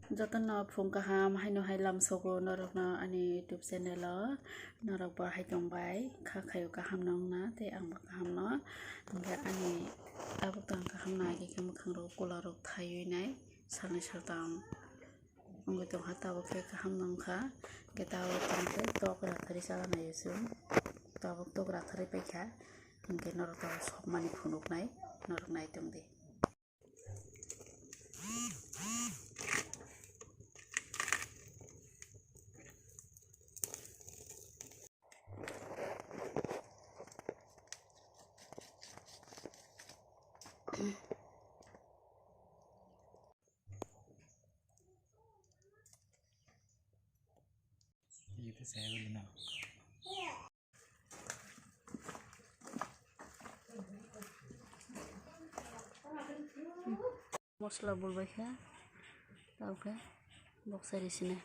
जतन फुं kaham haino hailam sogo norok no ani YouTube channel o norok bo hai tongbai khayo kaham nong na te ang bo kaham no hingke ani abo tang kaham na ke mukhang rok kola rok thayui nai salni saltam ongoi tong ha tabo ke kaham nong kha ke tabo tangke tok ra thari sala nai sum tabo tok ra thari paikha hingke norok tabo sokmani phunuk nai norok nai tong de Itu saya benar. मस्ला बोलबाय खा तावके बक्सारि सिने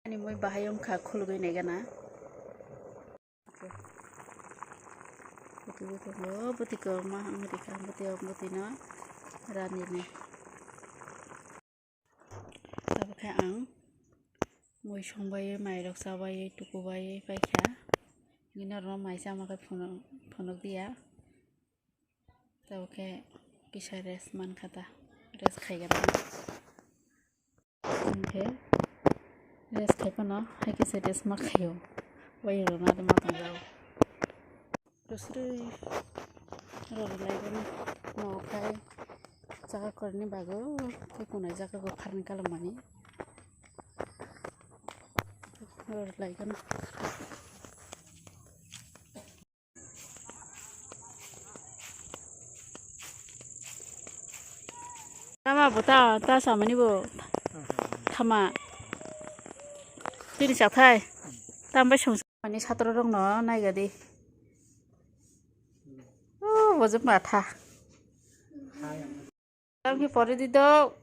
अनि मै बाहायम खा खुलबै नै गाना बुतिको मा America बुतिनो रानि ने तावके आं मै संबाय माइरक जाबाय टुकुबाय बायखा बिनि उनाव माइ जामाखै फुनक दिया तावके किसा रेस मान खाता रेस खाइगोन ओमफ्राय रेस खाइफाना हाइकेसे रेस मा खायो बायो ना मा दंजाव दसरै रलायगोन न'खाय जागाफोरनि बागै फैख'नाय जागाखौ खारनि खालामनानै रलायगोन Tama buta ta sama ni bu, tama, ini cakai, tambah sungsung ini satu orang no naik gadi, oh wajib mata, tapi pori di dok.